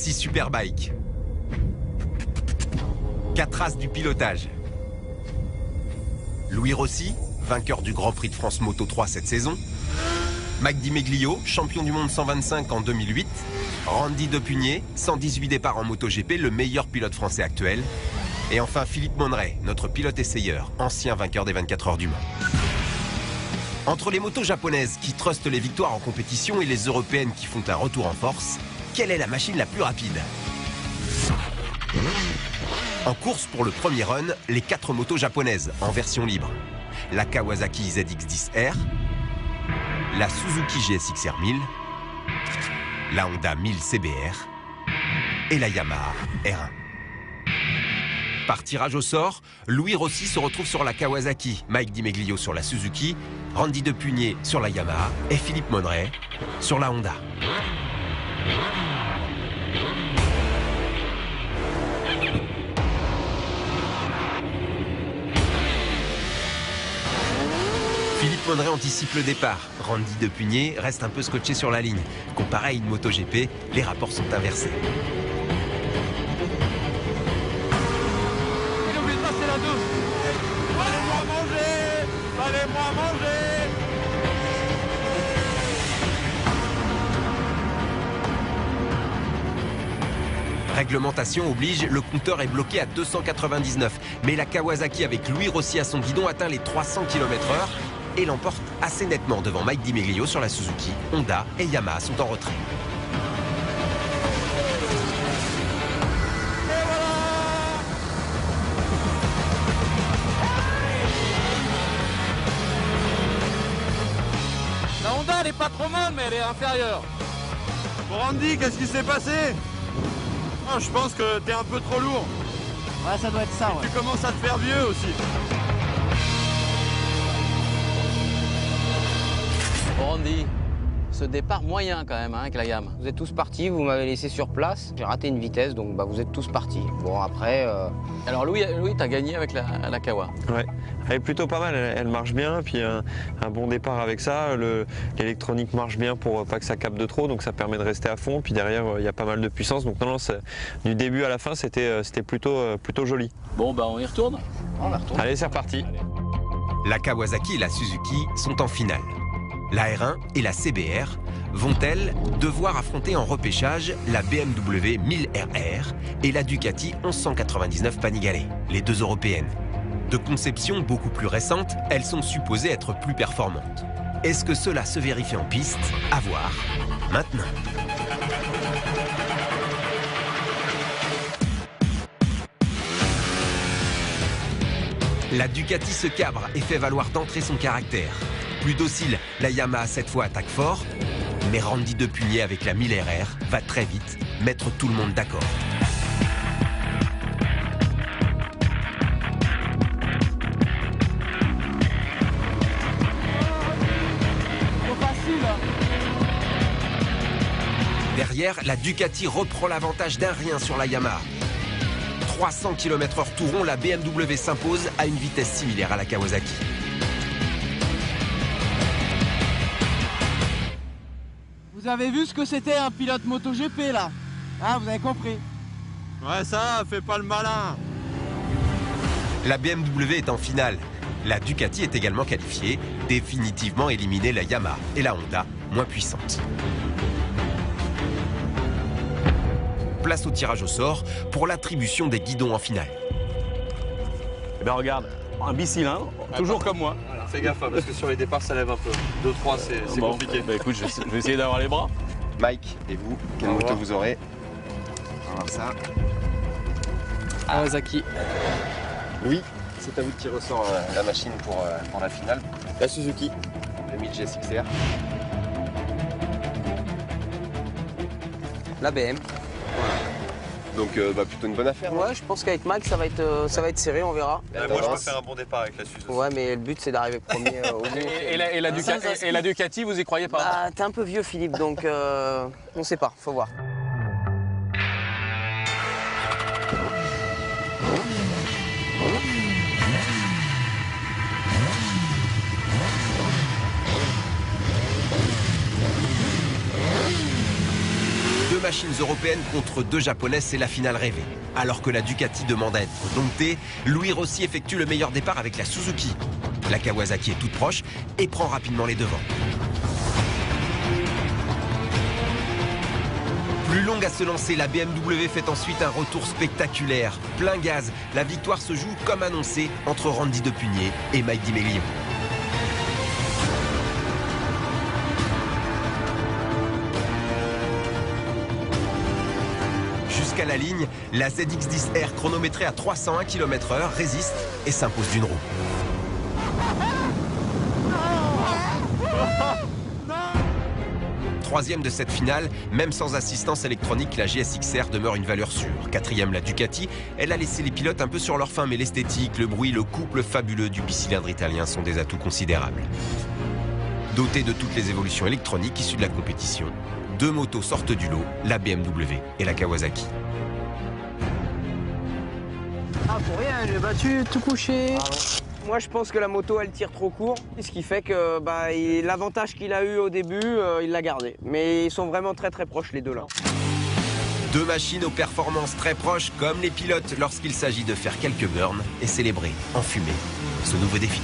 6 Superbikes. 4 As du pilotage. Louis Rossi, vainqueur du Grand Prix de France Moto 3 cette saison. Mike Di Meglio, champion du monde 125 en 2008. Randy Depugné, 118 départs en MotoGP, le meilleur pilote français actuel. Et enfin Philippe Monneray, notre pilote essayeur, ancien vainqueur des 24 heures du Mans. Entre les motos japonaises qui trustent les victoires en compétition et les européennes qui font un retour en force, quelle est la machine la plus rapide? En course pour le premier run, les 4 motos japonaises en version libre. La Kawasaki ZX-10R, la Suzuki GSX-R 1000, la Honda 1000 CBR et la Yamaha R1. Par tirage au sort, Louis Rossi se retrouve sur la Kawasaki, Mike Di Meglio sur la Suzuki, Randy Depugné sur la Yamaha et Philippe Monneray sur la Honda. Philippe Monneray anticipe le départ. Randy Depugné reste un peu scotché sur la ligne. Comparé à une MotoGP, les rapports sont inversés. Il oublie de passer la 2. Allez-moi manger. Allez-moi manger. Réglementation oblige, le compteur est bloqué à 299. Mais la Kawasaki avec Louis Rossi à son guidon atteint les 300 km/h et l'emporte assez nettement devant Mike Di Meglio sur la Suzuki. Honda et Yamaha sont en retrait. La Honda, elle est pas trop mal, mais elle est inférieure. Bon Randy, qu'est-ce qui s'est passé? Oh, je pense que t'es un peu trop lourd. Ouais, ça doit être ça, ouais. Tu commences à te faire vieux aussi. Bon, Randy, ce départ moyen quand même, hein, avec la gamme. Vous êtes tous partis, vous m'avez laissé sur place. J'ai raté une vitesse, donc bah, vous êtes tous partis. Bon, après... Alors Louis t'as gagné avec la Kawa. Ouais, elle est plutôt pas mal, elle marche bien, puis un bon départ avec ça, l'électronique marche bien pour pas que ça capte de trop, donc ça permet de rester à fond, puis derrière il y a pas mal de puissance, donc non, du début à la fin c'était plutôt joli. Bon bah on y retourne. On va retourner. Allez, c'est reparti. La Kawasaki et la Suzuki sont en finale. La R1 et la CBR vont-elles devoir affronter en repêchage la BMW 1000RR et la Ducati 1199 Panigale, les deux européennes? De conception beaucoup plus récente, elles sont supposées être plus performantes. Est-ce que cela se vérifie en piste? À voir maintenant. La Ducati se cabre et fait valoir d'entrée son caractère. Plus docile, la Yamaha cette fois attaque fort, mais Randy Depugné avec la 1000RR va très vite mettre tout le monde d'accord. Derrière, la Ducati reprend l'avantage d'un rien sur la Yamaha. 300 km/h tout rond, la BMW s'impose à une vitesse similaire à la Kawasaki. Vous avez vu ce que c'était un pilote MotoGP là? Ah, vous avez compris. Ouais, ça, fais pas le malin. La BMW est en finale. La Ducati est également qualifiée, définitivement éliminée la Yamaha et la Honda, moins puissantes. Place au tirage au sort pour l'attribution des guidons en finale. Eh ben regarde, un bicylindre, toujours comme moi. Alors, fais gaffe, parce que sur les départs, ça lève un peu. 2-3, c'est Bon, compliqué. Bah écoute, je vais essayer d'avoir les bras. Mike, et vous, quelle moto vous aurez? On va voir ça. Kawasaki. Oui, c'est à vous de tirer au sort la machine pour la finale. La Suzuki. Le 1000 GSX-R. La BM. Donc plutôt une bonne affaire. Ouais, je pense qu'avec Mac, ça va être serré, on verra. Moi, je peux faire un bon départ avec la Suzuki. Ouais, mais le but, c'est d'arriver premier au bout. Et la Ducati, vous y croyez pas? Bah, t'es un peu vieux, Philippe, donc on sait pas, faut voir. machines européennes contre 2 japonaises, c'est la finale rêvée. Alors que la Ducati demande à être domptée, Louis Rossi effectue le meilleur départ avec la Suzuki. La Kawasaki est toute proche et prend rapidement les devants. Plus longue à se lancer, la BMW fait ensuite un retour spectaculaire. Plein gaz, la victoire se joue comme annoncé entre Randy Depugné et Mike Di Meglio. Jusqu'à la ligne, la ZX10R chronométrée à 301 km/h résiste et s'impose d'une roue. Troisième de cette finale, même sans assistance électronique, la GSX-R demeure une valeur sûre. Quatrième, la Ducati, elle a laissé les pilotes un peu sur leur faim, mais l'esthétique, le bruit, le couple fabuleux du bicylindre italien sont des atouts considérables. Dotés de toutes les évolutions électroniques issues de la compétition, 2 motos sortent du lot, la BMW et la Kawasaki. Ah, pour rien, j'ai battu, tout couché. Moi, je pense que la moto, elle tire trop court, ce qui fait que l'avantage qu'il a eu au début, il l'a gardé. Mais ils sont vraiment très proches, les deux là. 2 machines aux performances très proches, comme les pilotes lorsqu'il s'agit de faire quelques burns et célébrer en fumée ce nouveau défi.